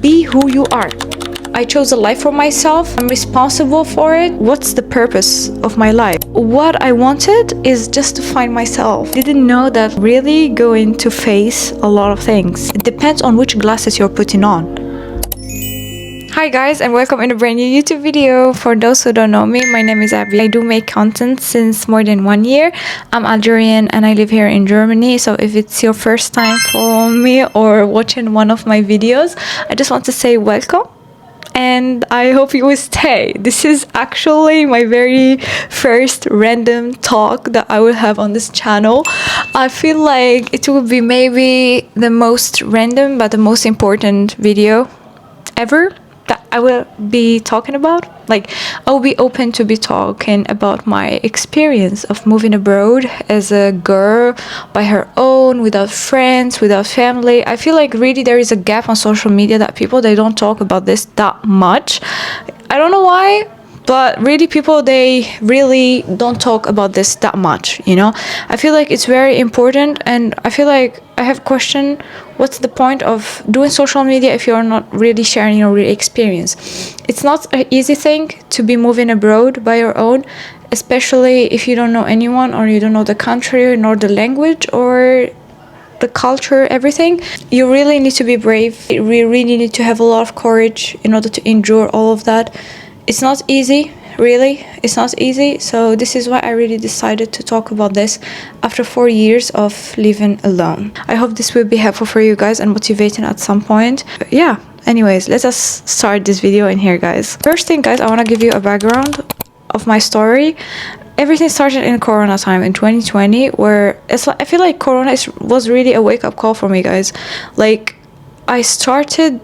be who you are. I chose a life for myself. I'm responsible for it. What's the purpose of my life? What I wanted is just to find myself. Didn't know that really going to face a lot of things. It depends on which glasses you're putting on. Hi guys, and welcome in a brand new YouTube video. For those who don't know me, my name is Abby. I do make content since more than 1 year. I'm Algerian and I live here in Germany. So if it's your first time following me or watching one of my videos, I just want to say welcome. And I hope you will stay. This is actually my very first random talk that I will have on this channel. I feel like it will be maybe the most random but the most important video ever that I will be talking about. Like, I will be open to be talking about my experience of moving abroad as a girl by her own, without friends, without family. I feel like really there is a gap on social media that people, they don't talk about this that much. I don't know why, but really people, they really don't talk about this that much, you know. I feel like it's very important, and I feel like I have questioned what's the point of doing social media if you're not really sharing your real experience. It's not an easy thing to be moving abroad by your own, especially if you don't know anyone or you don't know the country nor the language or the culture, everything. You really need to be brave. You really need to have a lot of courage in order to endure all of that. It's not easy, really. It's not easy. So this is why I really decided to talk about this after 4 years of living alone. I hope this will be helpful for you guys and motivating at some point. Yeah, anyways, let us start this video in here, guys. First thing, guys, I want to give you a background of my story. Everything started in Corona time in 2020, where I feel like Corona was really a wake-up call for me, guys. Like, I started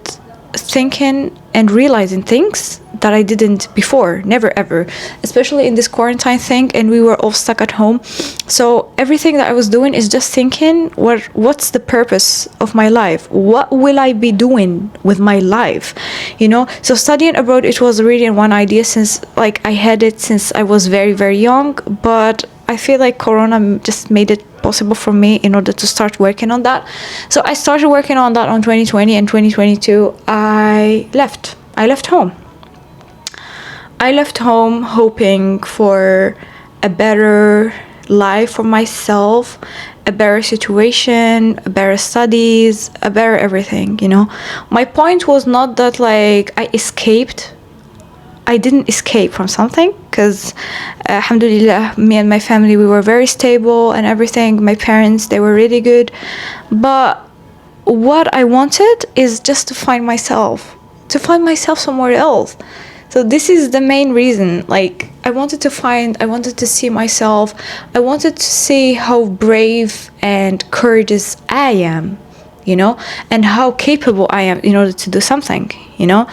thinking and realizing things that I didn't before, never ever, especially in this quarantine thing, and we were all stuck at home. So everything that I was doing is just thinking, what's the purpose of my life? What will I be doing with my life? You know, so studying abroad, it was really one idea since, like, I had it since I was very, very young, but I feel like Corona just made it possible for me in order to start working on that. So I started working on that on 2020, and 2022 I left home. I left home hoping for a better life for myself, a better situation, a better studies, a better everything, you know. My point was not that, like, I escaped. I didn't escape from something, because alhamdulillah, me and my family, we were very stable and everything. My parents, they were really good. But what I wanted is just to find myself somewhere else. So this is the main reason. Like, I wanted to see myself. I wanted to see how brave and courageous I am, you know, and how capable I am in order to do something, you know.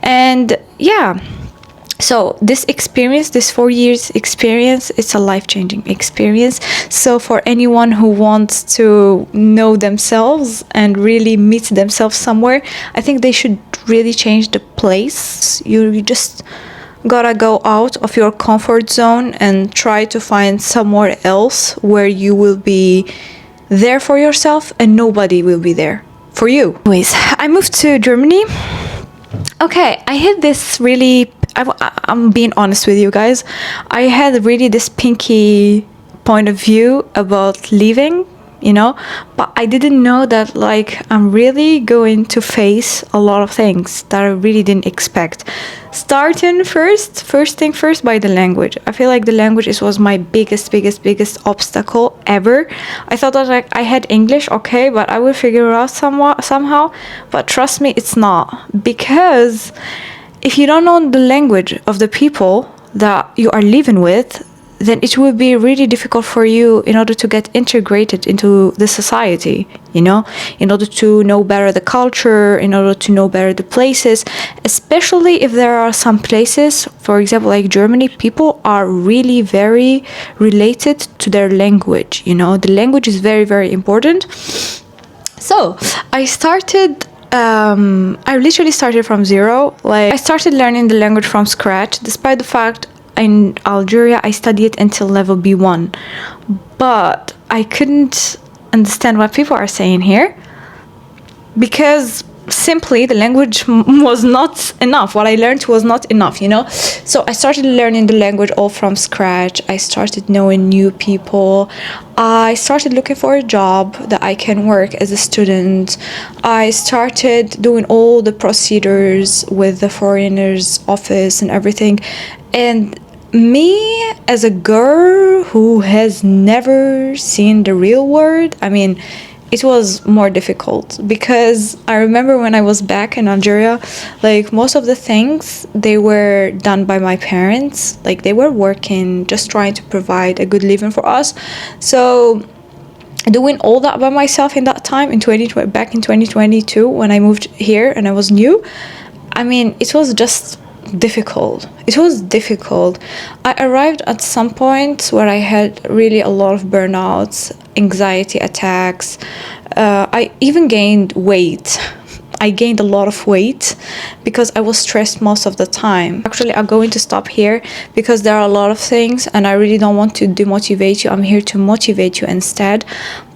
And yeah, so this experience, this 4 years experience, it's a life-changing experience. So for anyone who wants to know themselves and really meet themselves somewhere, I think they should really change the place. You just gotta go out of your comfort zone and try to find somewhere else where you will be there for yourself and nobody will be there for you. Anyways, I moved to Germany. Okay, I had this really, I'm being honest with you guys, I had really this pinky point of view about leaving, you know, but I didn't know that, like, I'm really going to face a lot of things that I really didn't expect. Starting first thing first, by the language. I feel like the language was my biggest obstacle ever. I thought that, like, I had English, okay, but I will figure it out somehow. But trust me, it's not. Because if you don't know the language of the people that you are living with, then it will be really difficult for you in order to get integrated into the society, you know, in order to know better the culture, in order to know better the places, especially if there are some places, for example, like Germany, people are really very related to their language, you know, the language is very, very important. So I literally started from zero. Like, I started learning the language from scratch, despite the fact in Algeria I studied until level B1, but I couldn't understand what people are saying here, because simply the language was not enough. What I learned was not enough, you know. So I started learning the language all from scratch. I started knowing new people. I started looking for a job that I can work as a student. I started doing all the procedures with the foreigners office and everything. And me as a girl who has never seen the real world, I mean, it was more difficult, because I remember when I was back in Algeria, like most of the things they were done by my parents. Like they were working, just trying to provide a good living for us. So doing all that by myself in that time, back in 2022 when I moved here and I was new, I mean, it was just difficult. It was difficult. I arrived at some point where I had really a lot of burnouts, anxiety attacks. I even gained weight. I gained a lot of weight because I was stressed most of the time. Actually, I'm going to stop here because there are a lot of things and I really don't want to demotivate you. I'm here to motivate you instead.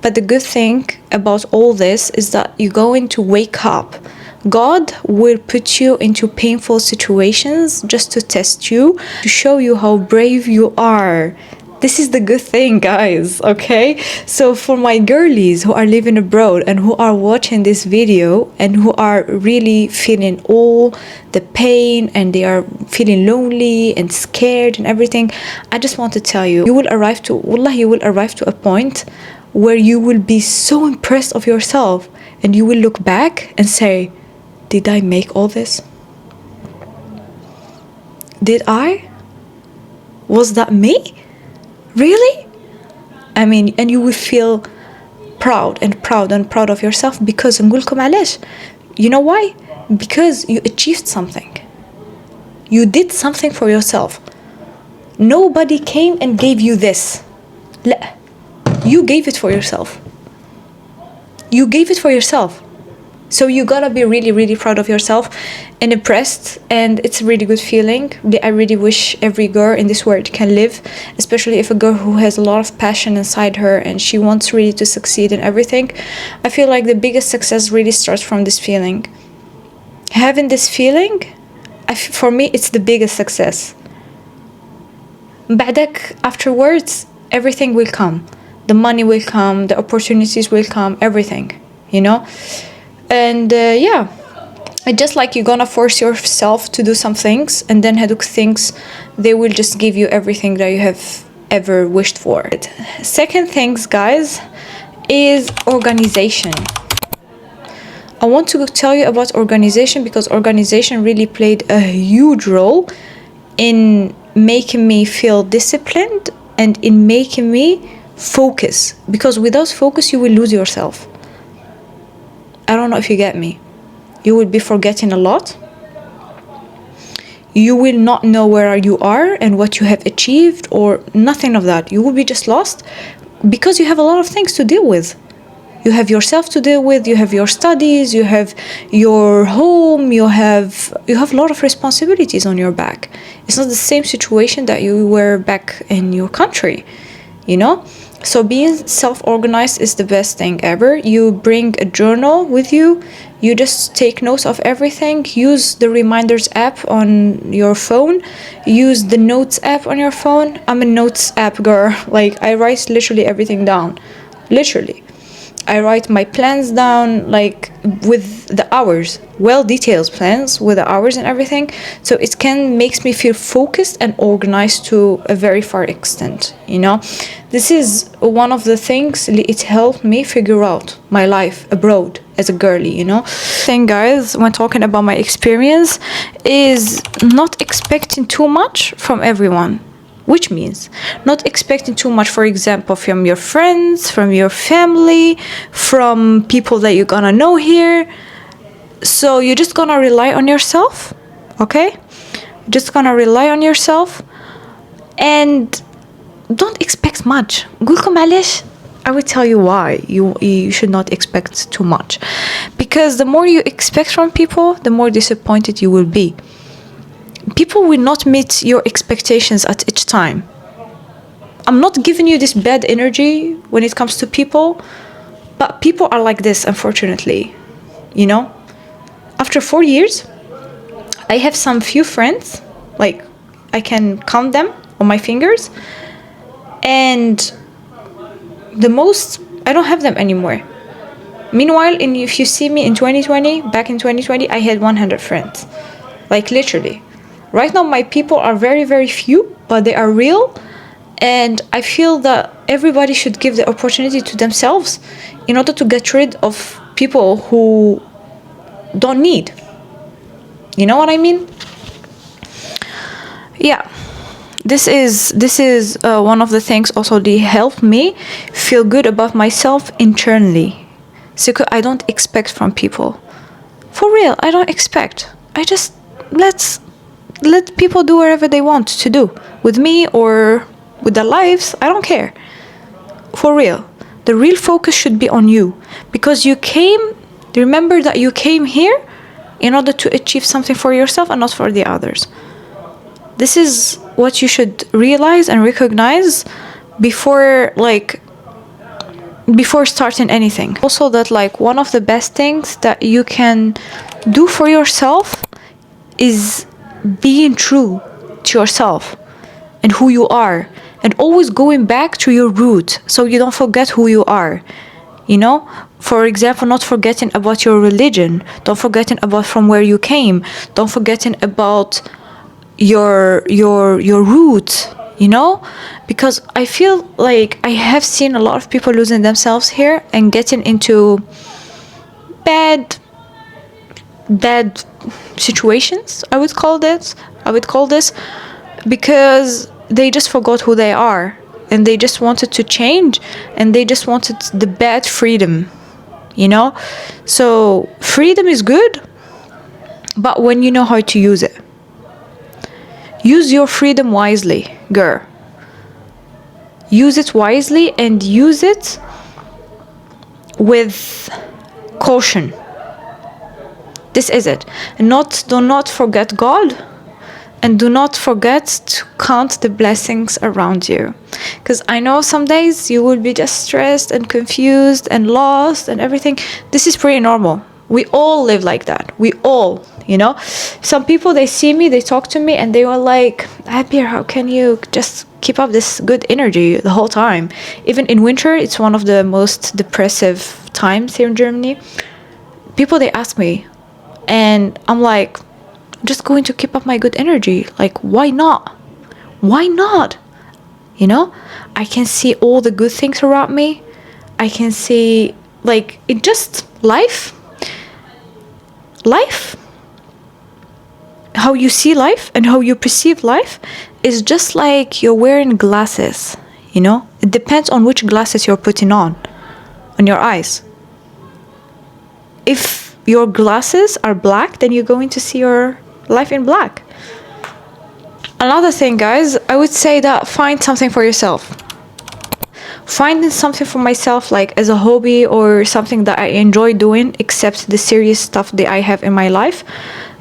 But the good thing about all this is that you're going to wake up. God will put you into painful situations just to test you, to show you how brave you are. This is the good thing, guys, okay? So for my girlies who are living abroad and who are watching this video and who are really feeling all the pain and they are feeling lonely and scared and everything, I just want to tell you, you will arrive to a point where you will be so impressed of yourself and you will look back and say, did I make all this? Did I? Was that me? Really? I mean, and you will feel proud and proud and proud of yourself because نقولكم علاش. You know why? Because you achieved something. You did something for yourself. Nobody came and gave you this. لا. You gave it for yourself. You gave it for yourself. So you gotta be really, really proud of yourself and impressed, and it's a really good feeling. I really wish every girl in this world can live, especially if a girl who has a lot of passion inside her and she wants really to succeed in everything. I feel like the biggest success really starts from this feeling. Having this feeling, for me, it's the biggest success. بعدك, afterwards, everything will come. The money will come, the opportunities will come, everything, you know? And yeah, it's just like you're gonna force yourself to do some things, and then هادوك things, they will just give you everything that you have ever wished for. Second things, guys, is organization. I want to tell you about organization because organization really played a huge role in making me feel disciplined and in making me focus, because without focus you will lose yourself. I don't know if you get me. You will be forgetting a lot. You will not know where you are and what you have achieved or nothing of that. You will be just lost because you have a lot of things to deal with. You have yourself to deal with, you have your studies, you have your home, you have a lot of responsibilities on your back. It's not the same situation that you were back in your country, you know? So being self-organized is the best thing ever. You bring a journal with you. You just take notes of everything. Use the reminders app on your phone. Use the notes app on your phone. I'm a notes app girl. Like, I write literally everything down. Literally. I write my plans down, like, with the hours, well-detailed plans with the hours and everything. So it makes me feel focused and organized to a very far extent, you know. This is one of the things, it helped me figure out my life abroad as a girly, you know. Thing, guys, when talking about my experience, is not expecting too much from everyone. Which means not expecting too much, for example, from your friends, from your family, from people that you're gonna know here. So you're just gonna rely on yourself, okay? You're just gonna rely on yourself and don't expect much. قولكم علاش? I will tell you why you should not expect too much. Because the more you expect from people, the more disappointed you will be. People will not meet your expectations at each time. I'm not giving you this bad energy when it comes to people, but people are like this, unfortunately, you know? After 4 years, I have some few friends, like I can count them on my fingers, and the most, I don't have them anymore. Meanwhile, if you see me in 2020, back in 2020, I had 100 friends, like literally. Right now, my people are very, very few, but they are real, and I feel that everybody should give the opportunity to themselves in order to get rid of people who don't need. You know what I mean? Yeah. This is one of the things also that help me feel good about myself internally. So I don't expect from people. For real, I don't expect. I just let people do whatever they want to do with me or with their lives. I don't care. For real. The real focus should be on you, because you came, remember that you came here in order to achieve something for yourself and not for the others. This is what you should realize and recognize before starting anything. Also, that like one of the best things that you can do for yourself is being true to yourself and who you are, and always going back to your root so you don't forget who you are. You know, for example, not forgetting about your religion, don't forgetting about from where you came, don't forgetting about your roots, you know, because I feel like I have seen a lot of people losing themselves here and getting into bad situations. I would call this because they just forgot who they are, and they just wanted to change, and they just wanted the bad freedom, you know. So freedom is good, but when you know how to use it. Use your freedom wisely, girl. Use it wisely and use it with caution. This is it. And do not forget God, and do not forget to count the blessings around you. Because I know some days you will be just stressed and confused and lost and everything. This is pretty normal. We all live like that. We all, you know. Some people, they see me, they talk to me, and they were like, Abir, how can you just keep up this good energy the whole time? Even in winter, it's one of the most depressive times here in Germany. People, they ask me, and I'm like, I'm just going to keep up my good energy. Like, why not? Why not? You know, I can see all the good things around me. I can see, like, it just life, how you see life and how you perceive life is just like you're wearing glasses, you know. It depends on which glasses you're putting on your eyes. If your glasses are black, then you're going to see your life in black. Another thing, guys, I would say that find something for yourself. Finding something for myself, like as a hobby or something that I enjoy doing, except the serious stuff that I have in my life,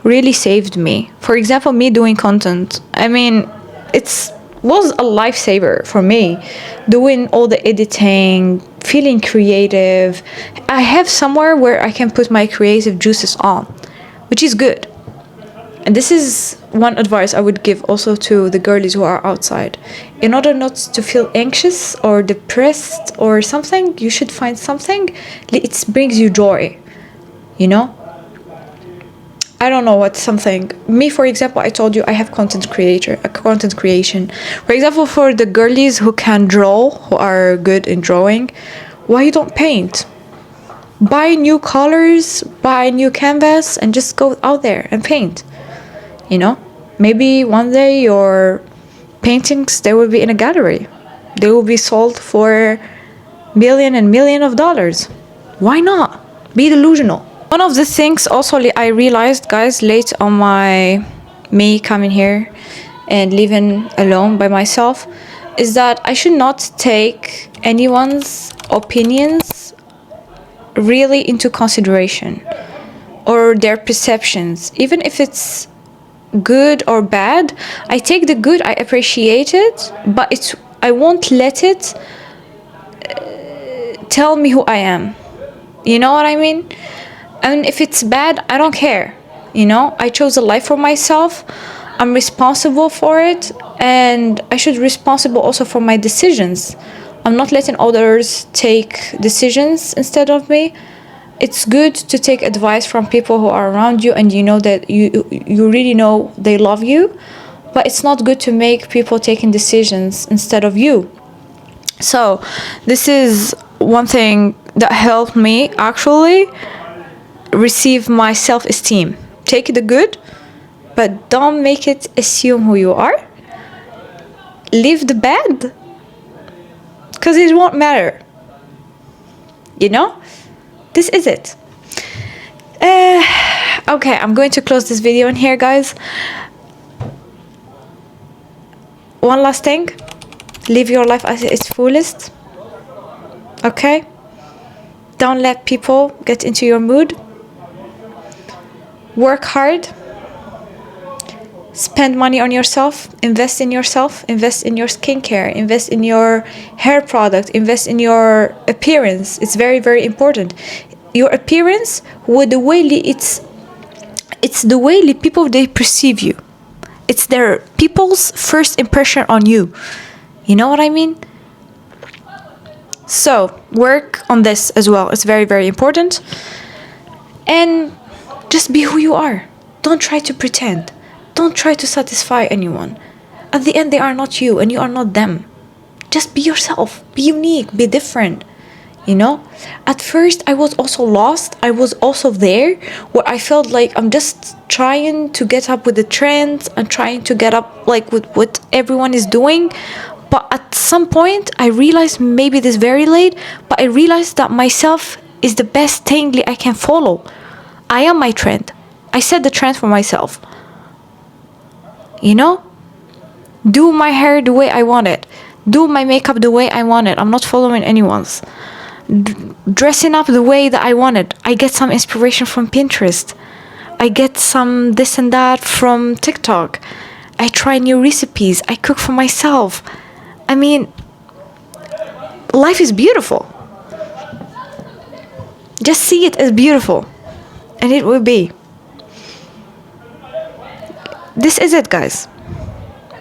really saved me. For example, me doing content. I mean, was a lifesaver for me. Doing all the editing, feeling creative. I have somewhere where I can put my creative juices on, which is good. And this is one advice I would give also to the girlies who are outside. In order not to feel anxious or depressed or something, you should find something it brings you joy, you know? I don't know what something. Me, for example, I told you I have content creation. For example, for the girlies who can draw, who are good in drawing, why you don't paint? Buy new colors, buy new canvas, and just go out there and paint. You know, maybe one day your paintings, they will be in a gallery. They will be sold for millions and millions of dollars. Why not? Be delusional. One of the things also I realized, guys, late on me coming here and living alone by myself, is that I should not take anyone's opinions really into consideration, or their perceptions, even if it's good or bad. I take the good, I appreciate it, but I won't let it tell me who I am. You know what I mean? And if it's bad, I don't care. You know, I chose a life for myself. I'm responsible for it, and I should be responsible also for my decisions. I'm not letting others take decisions instead of me. It's good to take advice from people who are around you and you know that you really know they love you, but it's not good to make people taking decisions instead of you. So this is one thing that helped me actually receive my self-esteem. Take the good, but don't make it assume who you are. Leave the bad, because it won't matter. You know? This is it. Okay, I'm going to close this video in here, guys. One last thing. Live your life at its fullest. Okay? Don't let people get into your mood. Work hard. Spend money on yourself. Invest in yourself. Invest in your skincare. Invest in your hair product. Invest in your appearance. It's very, very important. Your appearance, with the way it's the way people they perceive you. It's their people's first impression on you. You know what I mean? So work on this as well. It's very, very important. And just be who you are. Don't try to pretend. Don't try to satisfy anyone. At the end, they are not you and you are not them. Just be yourself. Be unique. Be different. You know? At first, I was also lost. I was also there where I felt like I'm just trying to get up with the trends and trying to get up like with what everyone is doing. But at some point, I realized, maybe this very late, but I realized that myself is the best thing I can follow. I am my trend. I set the trend for myself. You know? Do my hair the way I want it. Do my makeup the way I want it. I'm not following anyone's. Dressing up the way that I want it. I get some inspiration from Pinterest. I get some this and that from TikTok. I try new recipes. I cook for myself. I mean, life is beautiful. Just see it as beautiful. And it will be. This is it, guys.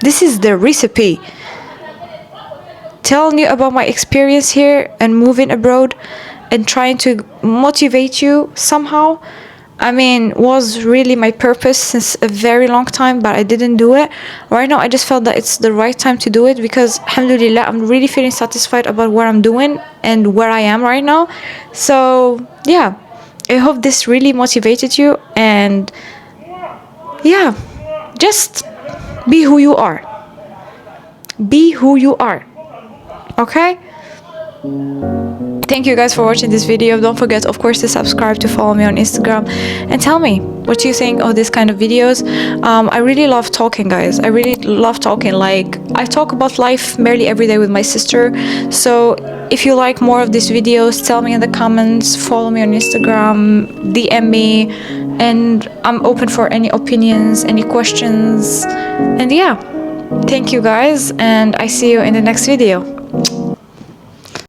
This is the recipe. Telling you about my experience here and moving abroad and trying to motivate you somehow. I mean, was really my purpose since a very long time, but I didn't do it. Right now, I just felt that it's the right time to do it because, alhamdulillah, I'm really feeling satisfied about what I'm doing and where I am right now. So, yeah, I hope this really motivated you. And, yeah, just be who you are. Be who you are. Okay? Thank you guys for watching this video. Don't forget, of course, to subscribe, to follow me on Instagram, and tell me what you think of this kind of videos. I really love talking, guys. I really love talking. Like, I talk about life barely every day with my sister. So if you like more of these videos, tell me in the comments, follow me on Instagram, DM me, and I'm open for any opinions, any questions. And yeah, thank you guys, and I see you in the next video.